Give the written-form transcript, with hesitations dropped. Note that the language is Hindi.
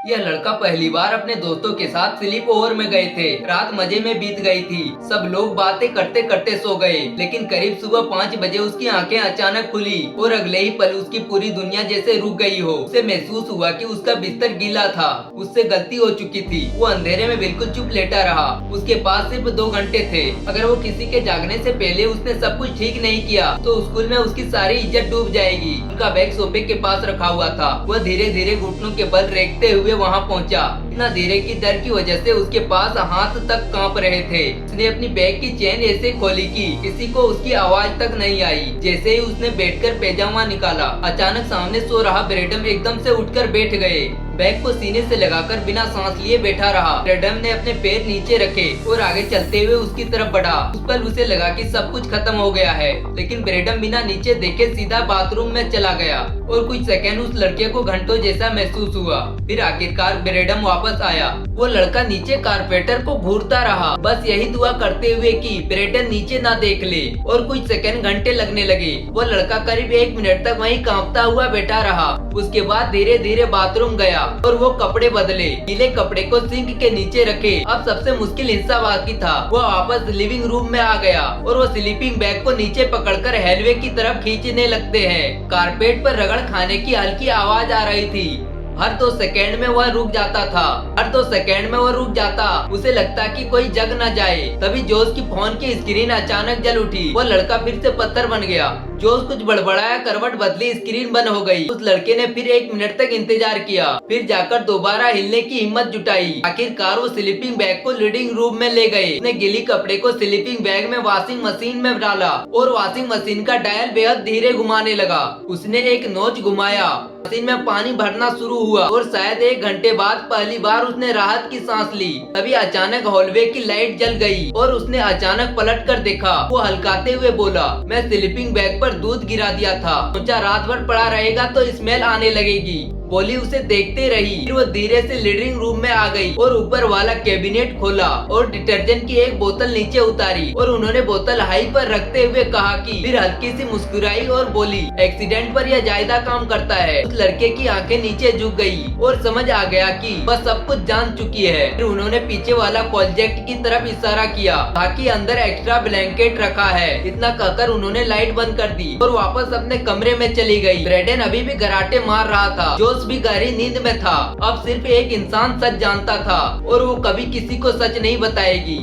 यह लड़का पहली बार अपने दोस्तों के साथ स्लीप ओवर में गए थे। रात मजे में बीत गई थी। सब लोग बातें करते करते सो गए, लेकिन करीब सुबह 5 बजे उसकी आंखें अचानक खुली और अगले ही पल उसकी पूरी दुनिया जैसे रुक गई हो। उसे महसूस हुआ कि उसका बिस्तर गीला था। उससे गलती हो चुकी थी। वो अंधेरे में बिल्कुल चुप लेटा रहा। उसके पास सिर्फ 2 घंटे थे। अगर वो किसी के जागने से पहले उसने सब कुछ ठीक नहीं किया तो स्कूल में उसकी सारी इज्जत डूब जाएगी। उनका बैग सोफे के पास रखा हुआ था। वह धीरे धीरे घुटनों के बल रेंगते हुए वहाँ पहुँचा। इतना धीरे की डर की वजह से उसके पास हाथ तक कांप रहे थे। उसने अपनी बैग की चेन ऐसे खोली कि किसी को उसकी आवाज तक नहीं आई। जैसे ही उसने बैठकर पैजामा निकाला, अचानक सामने सो रहा ब्रेडम एकदम से उठकर बैठ गए। बैग को सीने से लगाकर बिना सांस लिए बैठा रहा। ब्रेडम ने अपने पैर नीचे रखे और आगे चलते हुए उसकी तरफ बढ़ा। उस पर उसे लगा कि सब कुछ खत्म हो गया है, लेकिन ब्रेडम बिना नीचे देखे सीधा बाथरूम में चला गया और कुछ सेकंड उस लड़के को घंटों जैसा महसूस हुआ। फिर आखिरकार ब्रेडम वापस आया। वो लड़का नीचे कारपेटर को घूरता रहा, बस यही दुआ करते हुए कि ब्रेडम नीचे ना देख ले। और कुछ सेकंड घंटे लगने लगे। वो लड़का करीब 1 मिनट तक वहीं कांपता हुआ बैठा रहा। उसके बाद धीरे धीरे बाथरूम गया और वो कपड़े बदले। गीले कपड़े को सिंक के नीचे रखे। अब सबसे मुश्किल हिस्सा बाकी था। वो वापस लिविंग रूम में आ गया और वो स्लीपिंग बैग को नीचे पकड़कर हेलवे की तरफ खींचने लगते हैं। कारपेट पर रगड़ खाने की हल्की आवाज आ रही थी। हर 2 सेकंड में वह रुक जाता था। हर 2 सेकंड में वह रुक जाता। उसे लगता कि कोई जग न जाए। तभी जोश की फोन की स्क्रीन अचानक जल उठी। वो लड़का फिर से पत्थर बन गया। जोश कुछ बड़बड़ाया, करवट बदली, स्क्रीन बंद हो गई। उस लड़के ने फिर 1 मिनट तक इंतजार किया, फिर जाकर दोबारा हिलने की हिम्मत जुटाई। आखिरकार वो स्लीपिंग बैग को लिविंग रूम में ले गए। उसने गीली कपड़े को स्लीपिंग बैग में वॉशिंग मशीन में डाला और वॉशिंग मशीन का डायल बेहद धीरे घुमाने लगा। उसने एक नोच घुमाया, मशीन में पानी भरना शुरू हुआ और शायद 1 घंटे बाद पहली बार उसने राहत की सांस ली। तभी अचानक हॉलवे की लाइट जल गई और उसने अचानक पलट कर देखा। वो हल्काते हुए बोला, मैं स्लीपिंग बैग पर दूध गिरा दिया था। सोचा रात भर पड़ा रहेगा तो स्मेल आने लगेगी। बोली उसे देखते रही। फिर वो धीरे से लिविंग रूम में आ गई और ऊपर वाला कैबिनेट खोला और डिटर्जेंट की एक बोतल नीचे उतारी और उन्होंने बोतल हाई पर रखते हुए कहा कि फिर हल्की सी मुस्कुराई और बोली, एक्सीडेंट पर यह ज्यादा काम करता है। उस लड़के की आंखें नीचे झुक गई और समझ आ गया कि वह सब कुछ जान चुकी है। फिर उन्होंने पीछे वाला प्रोजेक्ट की तरफ इशारा किया, ताकि अंदर एक्स्ट्रा ब्लैंकेट रखा है। इतना कहकर उन्होंने लाइट बंद कर दी और वापस अपने कमरे में चली गई। ब्रेडन अभी भी घराटे मार रहा था। जोश भी गहरी नींद में था। अब सिर्फ एक इंसान सच जानता था और वो कभी किसी को सच नहीं बताएगी।